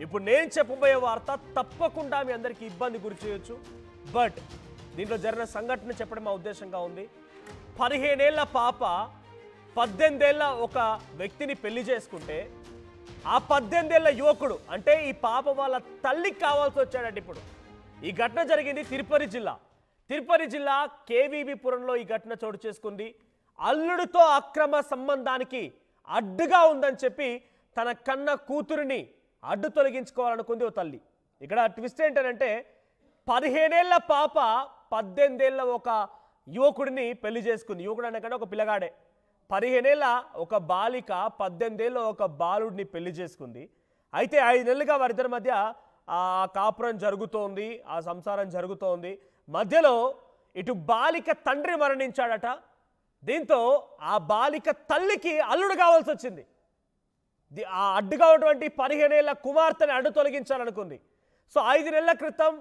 ఇప్పుడు నేను చెప్పబోయే వార్త తప్పకుండా మీ అందరికీ ఇబ్బంది గురి చేయొచ్చు. బట్ దీంట్లో జరిగిన సంఘటన చెప్పడం మా ఉద్దేశంగా ఉంది. 15 ఏళ్ల పాప 18 ఏళ్ల ఒక వ్యక్తిని పెళ్లి చేసుకుంటే ఆ 18 ఏళ్ల యువకుడు అంటే ఈ పాప వాళ్ళ తల్లికి కావాల్సి వచ్చాడంటే ఇప్పుడు ఈ ఘటన జరిగింది తిరుపతి జిల్లా కేవీబీపురంలో ఈ ఘటన చోటు చేసుకుంది. అల్లుడితో అక్రమ సంబంధానికి అడ్డుగా ఉందని చెప్పి తన కన్న కూతురిని అడ్డు తొలగించుకోవాలనుకుంది ఓ తల్లి. ఇక్కడ ట్విస్ట్ ఏంటంటే 15 ఏళ్ల పాప 18 ఏళ్ల ఒక యువకుడిని పెళ్లి చేసుకుంది. యువకుడు అనకంటే ఒక పిల్లగాడే. 15 ఏళ్ల ఒక బాలిక 18 ఏళ్ల ఒక బాలుడిని పెళ్లి చేసుకుంది. అయితే 5 నెలలుగా వారిద్దరి మధ్య ఆ కాపురం జరుగుతోంది, ఆ సంసారం జరుగుతోంది. మధ్యలో ఇటు బాలిక తండ్రి మరణించాడట. దీంతో ఆ బాలిక తల్లికి అల్లుడు కావాల్సి వచ్చింది. ఆ అడ్డుగా ఉన్నటువంటి 15 ఏళ్ల కుమార్తెని అడ్డు తొలగించాలనుకుంది. సో 5 నెలల క్రితం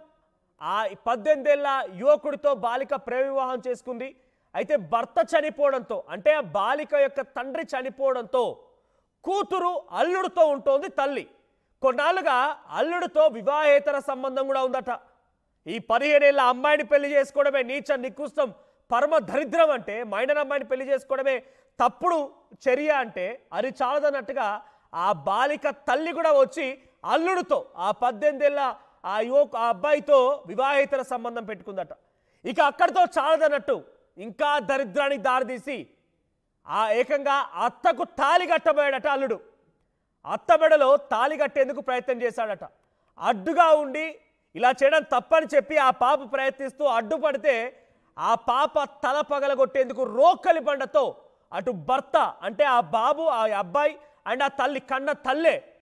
ఆ 18 ఏళ్ల యువకుడితో బాలిక ప్రేమ వివాహం చేసుకుంది. అయితే భర్త చనిపోవడంతో అంటే ఆ బాలిక యొక్క తండ్రి చనిపోవడంతో కూతురు అల్లుడితో ఉంటోంది తల్లి. కొన్నాళ్ళుగా అల్లుడితో వివాహేతర సంబంధం కూడా ఉందట. ఈ 15 ఏళ్ల అమ్మాయిని పెళ్లి చేసుకోవడమే నీచ నికృష్టం పరమ దరిద్రం అంటే, మైనర్ అమ్మాయిని పెళ్లి చేసుకోవడమే తప్పుడు చర్య అంటే అది చాలదన్నట్టుగా ఆ బాలిక తల్లి కూడా వచ్చి అల్లుడితో ఆ 18 ఏళ్ల ఆ అబ్బాయితో వివాహేతర సంబంధం పెట్టుకుందట. ఇక అక్కడితో చాలదన్నట్టు ఇంకా దరిద్రానికి దారితీసి ఆ ఏకంగా అత్తకు తాళి కట్టబోయాడట అల్లుడు. అత్త మెడలో తాళి కట్టేందుకు ప్రయత్నం చేశాడట. అడ్డుగా ఉండి ఇలా చేయడం తప్పని చెప్పి ఆ పాప ప్రయత్నిస్తూ అడ్డుపడితే ఆ పాప తల పగలగొట్టేందుకు రోకలి బండతో అటు భర్త అంటే ఆ బాబు ఆ అబ్బాయి అండ్ ఆ తల్లి కన్న తల్లే